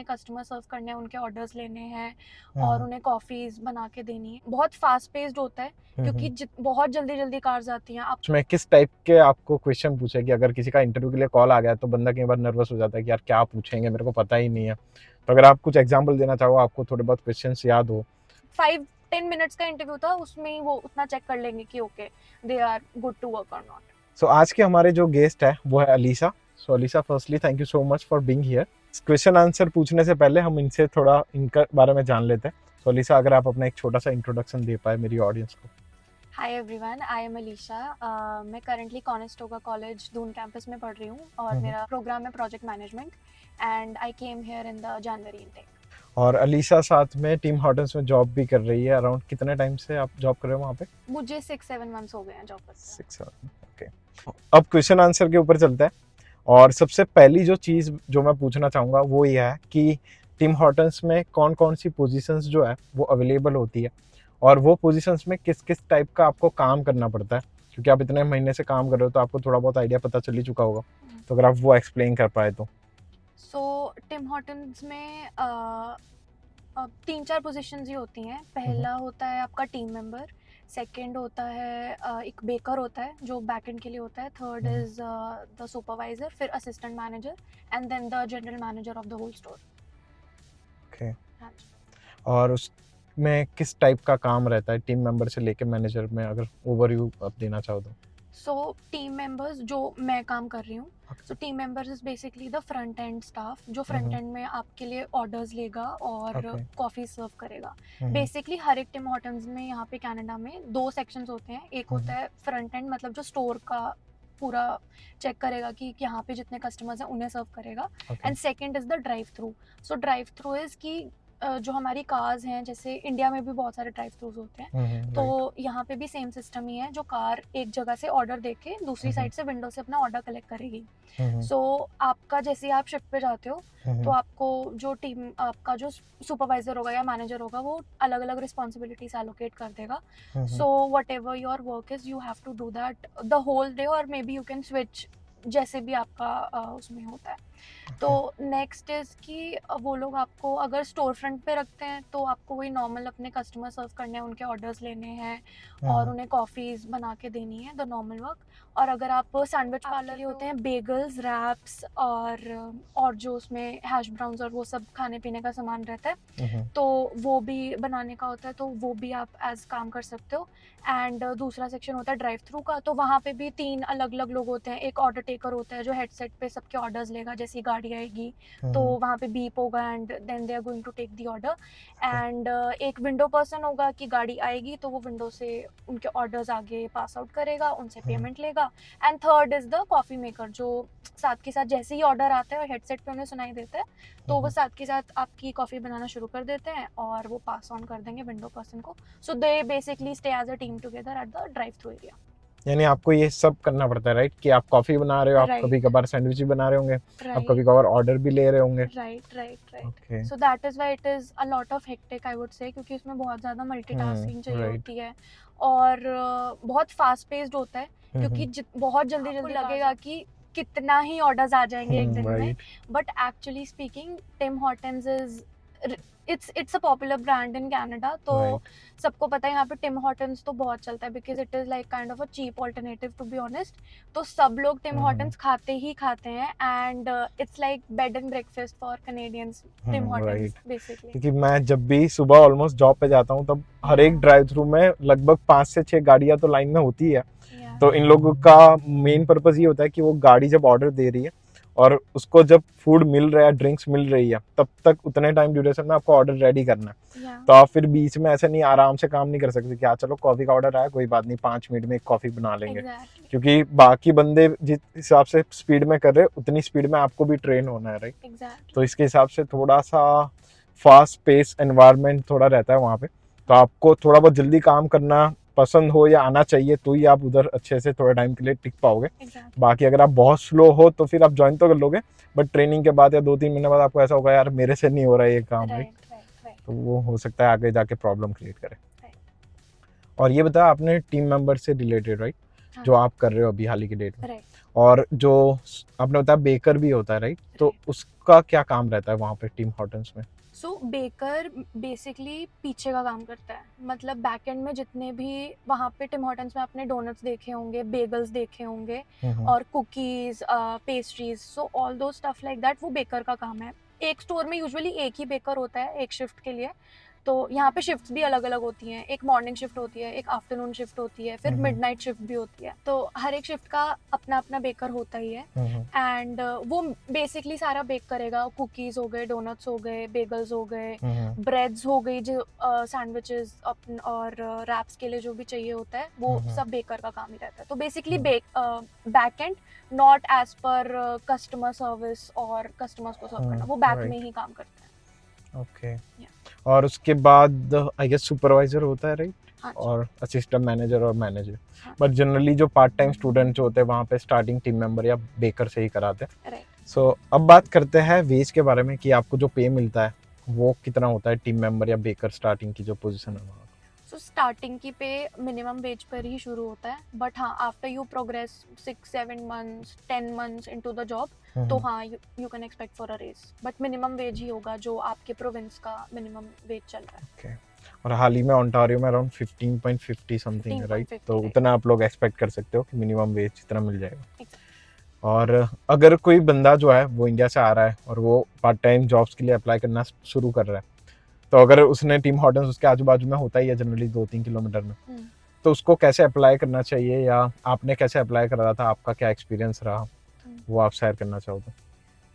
जितने कस्टमर सर्व करने हैं, उनके ऑर्डर्स लेने हैं और उन्हें कॉफ़ीज़ बना के देनी है। बहुत फास्ट पेस्ड होता है क्योंकि बहुत जल्दी जल्दी कार्स आती हैं। आप उसमें किस टाइप के आपको क्वेश्चन पूछेगी? अगर किसी का इंटरव्यू के लिए कॉल आ गया तो बंदा कई बार नर्वस हो जाता है कि यार क्या पूछेंगे, मेरे को पता ही नहीं है। तो अगर आप कुछ एग्जांपल देना चाहो, आपको थोड़े बहुत क्वेश्चंस याद हो। 5-10 मिनट्स का इंटरव्यू था, उसमें ही वो उतना चेक कर लेंगे कि okay they are good to work और नॉट। सो आज के हमारे जो गेस्ट है वो है Alisha. So Alisha, firstly thank you so much for being here. Question answer पूछने से पहले हम इनसे थोड़ा इनके बारे में जान लेते हैं। सो अलीशा, अगर आप अपना एक छोटा सा इंट्रोडक्शन दे पाए मेरी ऑडियंस को। Hi everyone, I am Alisha. मैं currently Conestoga college Doon campus में पढ़ रही हूँ और मेरा प्रोग्राम है project management and I came here in the January intake. और अलीशा साथ में टीम हॉर्टन्स में जॉब भी कर रही है। अराउंड कितने टाइम से आप जॉब कर रहे हो वहाँ पे? मुझे 6-7 मंथ्स हो गए हैं जॉब करते हैं। 6-7, ओके। अब क्वेश्चन आंसर के ऊपर चलते हैं। और सबसे पहली जो चीज़ जो मैं पूछना चाहूँगा वो ये है कि टीम हॉर्टन्स में कौन कौन सी पोजीशंस जो है वो अवेलेबल होती है, और वो पोजीशंस में किस किस टाइप का आपको काम करना पड़ता है, क्योंकि आप इतने महीने से काम कर रहे हो तो आपको थोड़ा बहुत आइडिया पता चल ही चुका होगा। तो अगर आप वो एक्सप्लेन कर पाए तो। सो टिम हॉर्टन्स में 3-4 पोजीशंस ही होती हैं। पहला होता है आपका टीम मेंबर, सेकंड होता है एक बेकर होता है जो बैकएंड के लिए होता है, थर्ड इज द सुपरवाइजर, फिर assistant manager and then the general manager of the whole store. Okay. और उसमें किस टाइप का काम रहता है टीम मेंबर से लेके मैनेजर में, अगर ओवरव्यू आप देना चाहो तो? सो टीम मेंबर्स जो मैं काम कर रही हूँ, so team members is basically the front end staff जो फ्रंट एंड में आपके लिए ऑर्डर्स लेगा और कॉफ़ी सर्व करेगा। बेसिकली हर एक टिम हॉर्टन्स में यहाँ पे कनाडा में 2 सेक्शंस होते हैं। एक होता है फ्रंट एंड, मतलब जो स्टोर का पूरा चेक करेगा कि यहाँ पे जितने कस्टमर्स हैं उन्हें सर्व करेगा, and second is the drive through. So drive through is कि जो हमारी कार्स हैं, जैसे इंडिया में भी बहुत सारे ड्राइव थ्रूज होते हैं, तो यहाँ पे भी सेम सिस्टम ही है। जो कार एक जगह से ऑर्डर देके दूसरी साइड से विंडो से अपना ऑर्डर कलेक्ट करेगी। सो आपका जैसे आप शिफ्ट पे जाते हो तो आपको जो टीम आपका जो सुपरवाइजर होगा या मैनेजर होगा वो अलग अलग रिस्पॉन्सिबिलिटीज एलोकेट कर देगा। So whatever your work is you have to do that the whole day, और maybe you can switch जैसे भी आपका उसमें होता है। तो नेक्स्ट इज कि वो लोग आपको अगर स्टोर फ्रंट पे रखते हैं तो आपको वही नॉर्मल अपने कस्टमर सर्व करने हैं, उनके ऑर्डर्स लेने हैं और उन्हें कॉफ़ीज़ बना के देनी है, द नॉर्मल वर्क। और अगर आप सैंडविच पार्लर होते हैं, बेगल्स, रैप्स और जो उसमें हैश ब्राउन्स और वो सब खाने पीने का सामान रहता है, तो वो भी बनाने का होता है, तो वो भी आप एज काम कर सकते हो। एंड दूसरा सेक्शन होता है ड्राइव थ्रू का, तो वहाँ पे भी 3 अलग अलग लोग होते हैं। एक ऑर्डर टेकर होता है जो हेडसेट पे सबके ऑर्डर्स लेगा, जैसे गाड़ी आएगी तो वहाँ पे बीप होगा and then they are going to take the order. And एक विंडो पर्सन होगा कि गाड़ी आएगी तो वो विंडो से उनके ऑर्डर्स आगे पास आउट करेगा, उनसे पेमेंट लेगा। And third is the coffee maker, जो साथ के साथ जैसे ही ऑर्डर आता है और हेडसेट पे उन्हें सुनाई देता है तो वो साथ के साथ आपकी कॉफ़ी बनाना शुरू कर देते हैं और वो पास ऑन कर देंगे विंडो पर्सन को। So they basically stay as a team together at the drive through area. यानी आपको ये सब करना पड़ता है, राइट? कि आप कॉफी बना रहे हो, आप कभी कभार सैंडविच भी बना रहे होंगे, आप कभी कभार ऑर्डर भी ले रहे होंगे। Right. So that is why it is a lot of hectic, I would say, क्योंकि उसमें बहुत ज़्यादा मल्टीटास्किंग चाहिए होती है और बहुत फास्ट पेस्ड होता है, क्योंकि बहुत जल्दी जल्दी लगेगा कि कितना ही ऑर्डर्स आ जाएंगे एक दिन में, but actually speaking Tim Hortons is it's a popular brand in Canada. तो सबको पता है यहाँ पे टिम हॉर्टन्स तो बहुत चलता है because it is like kind of a cheap alternative to be honest. तो सब लोग टिम हॉर्टन्स खाते ही खाते हैं and it's like bed and breakfast for Canadians, Tim Hortons basically. क्योंकि मैं जब भी सुबह ऑलमोस्ट जॉब पे जाता हूँ तब हर एक ड्राइव थ्रू में लगभग 5 से 6 गाड़ियां तो लाइन में होती है। तो इन लोगों का मेन पर्पस ये होता है कि वो गाड़ी जब ऑर्डर दे रही है और उसको जब फूड मिल रहा है, ड्रिंक्स मिल रही है, तब तक उतने टाइम ड्यूरेशन में आपको ऑर्डर रेडी करना है। तो आप फिर बीच में ऐसे नहीं आराम से काम नहीं कर सकते कि चलो कॉफी का ऑर्डर आया, कोई बात नहीं 5 मिनट में एक कॉफी बना लेंगे। क्योंकि बाकी बंदे जिस हिसाब से स्पीड में कर रहे हैं उतनी स्पीड में आपको भी ट्रेन होना है, राइट? तो इसके हिसाब से थोड़ा सा फास्ट पेस एनवायरनमेंट थोड़ा रहता है वहाँ पे। तो आपको थोड़ा बहुत जल्दी काम करना पसंद हो या आना चाहिए तो ही आप उधर अच्छे से थोड़े टाइम के लिए टिक पाओगे। बाकी अगर आप बहुत स्लो हो तो फिर आप ज्वाइन तो कर लोगे, बट ट्रेनिंग के बाद या 2-3 महीने बाद आपको ऐसा होगा यार मेरे से नहीं हो रहा है ये काम, राइट? तो वो हो सकता है आगे जाके प्रॉब्लम क्रिएट करे। और ये बताया आपने टीम मेंबर से रिलेटेड, राइट? जो आप कर रहे हो अभी हाल ही की डेट में, और जो आपने बताया बेकर भी होता है, राइट? तो उसका क्या काम रहता है वहाँ पे टीम हॉर्टन्स में? सो बेकर बेसिकली पीछे का काम करता है, मतलब बैक एंड में जितने भी वहाँ पे टिम हॉर्टन्स में आपने डोनट्स देखे होंगे, बेगल्स देखे होंगे और कुकीज, पेस्ट्रीज, सो ऑल दो स्टफ लाइक दैट, वो बेकर का काम है। एक स्टोर में यूजुअली एक ही बेकर होता है एक शिफ्ट के लिए। तो यहाँ पे शिफ्ट्स भी अलग अलग होती हैं, एक मॉर्निंग शिफ्ट होती है, एक आफ्टरनून शिफ्ट होती है, फिर मिडनाइट शिफ्ट भी होती है। तो हर एक शिफ्ट का अपना अपना बेकर होता ही है एंड वो बेसिकली सारा बेक करेगा। कुकीज हो गए, डोनट्स हो गए, बेगल्स हो गए, ब्रेड्स हो गई, जो सैंडविचेस और रैप्स के लिए जो भी चाहिए होता है वो सब बेकर का काम ही रहता है। तो basically back end not as per customer service और कस्टमर्स को सर्व करना, वो बैक में ही काम करता है। ओके। और उसके बाद आई गेस सुपरवाइजर होता है, राइट? और असिस्टेंट मैनेजर और मैनेजर। बट जनरली जो पार्ट टाइम स्टूडेंट होते हैं वहाँ पे स्टार्टिंग टीम मेंबर या बेकर से ही कराते हैं। सो अब बात करते हैं वेज के बारे में कि आपको जो पे मिलता है वो कितना होता है टीम मेंबर या बेकर स्टार्टिंग की जो पोजीशन है वहाँ? सो स्टार्टिंग की पे मिनिमम वेज पर ही शुरू होता है, बट हाँ after you progress 6-7 months 10 months into the job, तो हाँ you can expect for a raise, but minimum wage ही होगा जो आपके प्रोविंस का मिनिमम वेज चल रहा है। okay. और हाल ही में ओंटारियो में अराउंड 15.50 समथिंग है, राइट? तो उतना आप लोग एक्सपेक्ट कर सकते हो कि मिनिमम वेज इतना मिल जाएगा। और अगर कोई बंदा जो है वो इंडिया से आ रहा है और वो पार्ट टाइम जॉब्स के लिए अप्लाई करना शुरू कर रहा है, तो अगर उसने टीम हॉर्टन्स उसके आजू बाजू में होता ही है जनरली 2-3 किलोमीटर में, तो उसको कैसे अप्लाई करना चाहिए या आपने कैसे अप्लाई करा था, आपका क्या एक्सपीरियंस रहा, वो आप शेयर करना चाहो तो?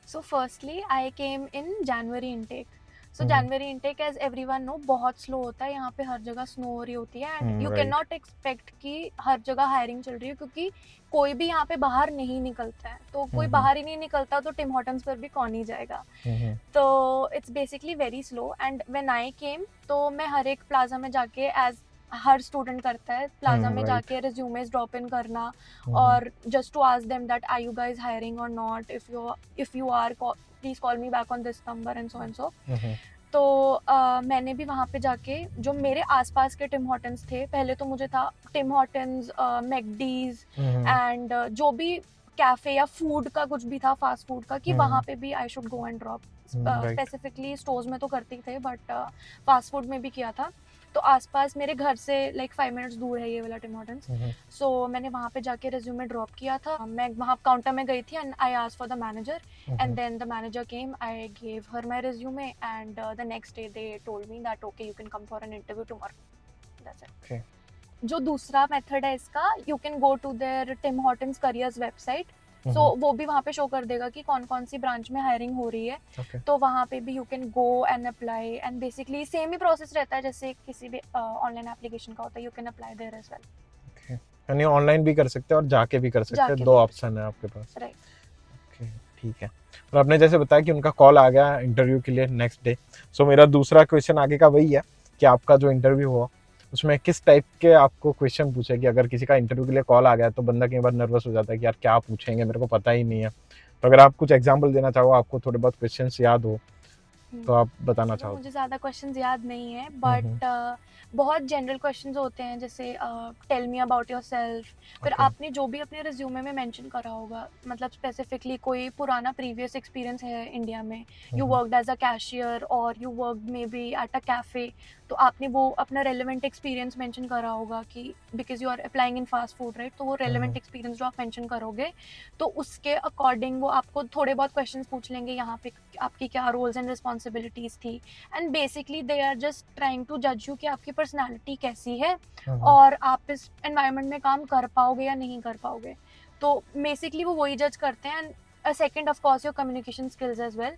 So firstly I came in January intake. So January intake as everyone know बहुत स्लो होता है, यहाँ पे हर जगह स्नो हो रही होती है and you can not expect कि हर जगह हायरिंग चल रही है, क्योंकि कोई भी यहाँ पे बाहर नहीं निकलता है। तो कोई बाहर ही नहीं निकलता तो टिम हॉर्टन्स पर भी कौन ही जाएगा। तो it's basically very slow and when I came, तो मैं हर एक प्लाजा में जाके, एज हर स्टूडेंट करता है, प्लाजा में जाके रिज्यूमेस ड्रॉप इन करना और just to ask them that are you guys hiring और not, if you are please call me back on this number and so and so. तो मैंने भी वहाँ पे जाके, जो मेरे आसपास के टिम हॉर्टन्स थे, पहले तो मुझे था टिम हॉर्टन्स, मैकडीज एंड जो भी कैफे या फूड का कुछ भी था, फास्ट फूड का, कि वहाँ पे भी I should go and drop. Specifically stores में तो करते थे बट फास्ट फूड में भी किया था। तो आसपास मेरे घर से लाइक 5 minutes दूर है ये वाला टिम हॉर्टन्स। सो मैंने वहाँ पे जाके रिज्यूमे ड्रॉप किया था। मैं वहाँ काउंटर में गई थी and I asked for the manager and then the manager came, I gave her my resume and the next day they told me that okay you can come for an interview tomorrow. That's it. जो दूसरा method है इसका, you can go to their Tim Hortons careers website. So वो भी वहाँ पे show कर देगा कि कौन कौन सी ब्रांच में हायरिंग हो रही है। तो वहाँ पे भी you can go and apply and basically same he process रहता है जैसे किसी भी ऑनलाइन एप्लीकेशन का होता है। You can apply there as well. यानी ऑनलाइन भी कर सकते हैं और जाके भी कर सकते हैं, दो ऑप्शन है आपके पास। राइट। ओके, ठीक है। और आपने जैसे बताया कि उनका कॉल आ गया इंटरव्यू के लिए नेक्स्ट डे, सो मेरा दूसरा क्वेश्चन आगे का वही है कि आपका जो इंटरव्यू हुआ उसमें किस टाइप के आपको क्वेश्चन पूछे? कि अगर किसी का इंटरव्यू के लिए कॉल आ गया तो बंदा कई बार नर्वस हो जाता है कि यार क्या पूछेंगे, मेरे को पता ही नहीं है। तो अगर आप कुछ एग्जांपल देना चाहो, आपको थोड़े बहुत क्वेश्चंस याद हो तो आप बताना चाहो। मुझे ज़्यादा क्वेश्चंस याद नहीं है बट बहुत जनरल क्वेश्चंस होते हैं, जैसे टेल मी अबाउट योरसेल्फ। फिर आपने जो भी अपने रिज्यूमे में मेंशन करा होगा, मतलब स्पेसिफिकली कोई पुराना प्रीवियस एक्सपीरियंस है इंडिया में, you worked as a cashier और you worked maybe at a cafe, तो आपने वो अपना रेलेवेंट एक्सपीरियंस मेंशन करा होगा कि because you are applying in fast food, right? तो वो रेलेवेंट एक्सपीरियंस जो आप मेंशन करोगे तो उसके अकॉर्डिंग वो आपको थोड़े बहुत क्वेश्चंस पूछ लेंगे यहाँ पे, आपकी क्या रोल्स एंड रिस्पॉन्सिबिलिटीज थी। And basically they are just trying to जज यू कि आपकी पर्सनैलिटी कैसी है और आप इस एनवायरनमेंट में काम कर पाओगे या नहीं कर पाओगे। तो बेसिकली वो वही जज करते हैं। And second of course your communication skills as well.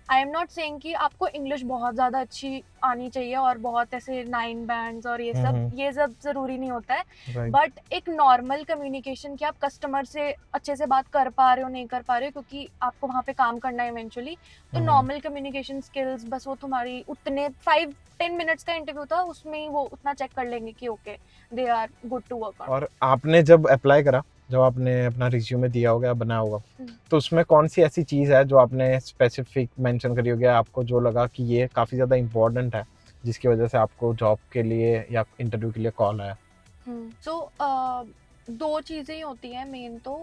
I am not saying कि आपको इंग्लिश बहुत ज़्यादा अच्छी आनी चाहिए और बहुत ऐसे 9 बैंड्स और ये सब ज़रूरी नहीं होता है, बट एक नॉर्मल कम्युनिकेशन कि आप कस्टमर से अच्छे से बात कर पा रहे हो नहीं कर पा रहे हो, क्योंकि आपको वहाँ पे काम करना है इवेंचुअली। तो नॉर्मल कम्युनिकेशन स्किल्स बस वो तुम्हारी उतने 5-10 मिनट्स का इंटरव्यू था, उसमें ही वो उतना चेक कर लेंगे कि okay they are good to work on. और आपने जब अप्लाई करा, जब आपने अपना रिज्यूमे दिया होगा, बनाया होगा, तो उसमें कौन सी ऐसी चीज़ है जो आपने स्पेसिफिक मेंशन करी होगी, आपको जो लगा कि ये काफ़ी ज़्यादा इम्पोर्टेंट है जिसकी वजह से आपको जॉब के लिए या इंटरव्यू के लिए कॉल आया? सो दो चीज़ें ही होती हैं मेन तो।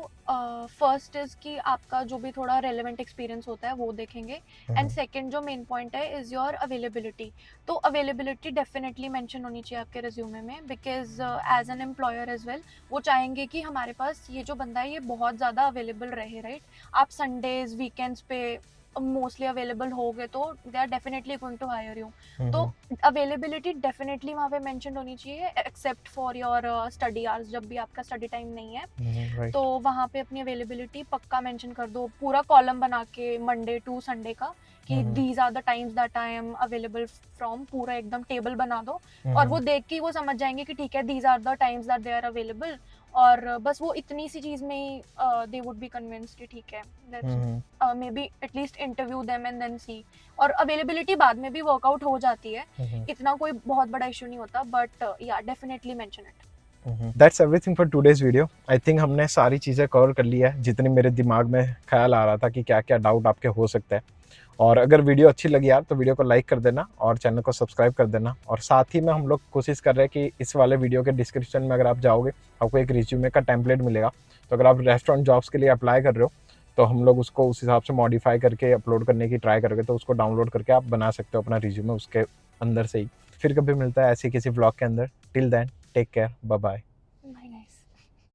फर्स्ट इज़ कि आपका जो भी थोड़ा रेलेवेंट एक्सपीरियंस होता है वो देखेंगे, एंड सेकंड जो मेन पॉइंट है इज़ योर अवेलेबिलिटी। तो अवेलेबिलिटी डेफिनेटली मेंशन होनी चाहिए आपके रिज्यूमे में, because as an employer as well वो चाहेंगे कि हमारे पास ये जो बंदा है ये बहुत ज़्यादा अवेलेबल रहे, राइट। आप संडेज वीकेंड्स पे मोस्टली अवेलेबल हो गए तो they are definitely going to hire you. तो अवेलेबिलिटी डेफिनेटली वहाँ पे मेंशन होनी चाहिए, except for your study hours, जब भी आपका स्टडी टाइम नहीं है तो वहाँ पे अपनी अवेलेबिलिटी पक्का मेंशन कर दो, पूरा कॉलम बना के मंडे टू संडे का कि these are the times that I am available from, पूरा एकदम टेबल बना दो। और वो देख के वो समझ जाएंगे कि ठीक है these are the times that they are available, और बस वो इतनी सी चीज में ही दे वुड बी कन्विंस्ड कि ठीक है, maybe at least interview them and then see. और अवेलेबिलिटी बाद में भी वर्कआउट हो जाती है, इतना कोई बहुत बड़ा इशू नहीं होता, बट या definitely mention it. That's everything for today's video. I think हमने सारी चीज़ें कवर कर ली है, जितनी मेरे दिमाग में ख्याल आ रहा था कि क्या क्या डाउट आपके हो सकते हैं। और अगर वीडियो अच्छी लगी यार तो वीडियो को लाइक कर देना और चैनल को सब्सक्राइब कर देना। और साथ ही में हम लोग कोशिश कर रहे हैं कि इस वाले वीडियो के डिस्क्रिप्शन में अगर आप जाओगे आपको एक रिज्यूमे का टेम्पलेट मिलेगा। तो अगर आप रेस्टोरेंट जॉब्स के लिए अप्लाई कर रहे हो तो हम लोग उसको उस हिसाब से मॉडिफाई करके अपलोड करने की ट्राई करोगे, तो उसको डाउनलोड करके आप बना सकते हो अपना रिज्यूमे उसके अंदर से ही। फिर कभी मिलता है ऐसे किसी व्लॉग के अंदर। Till then take care, bye bye.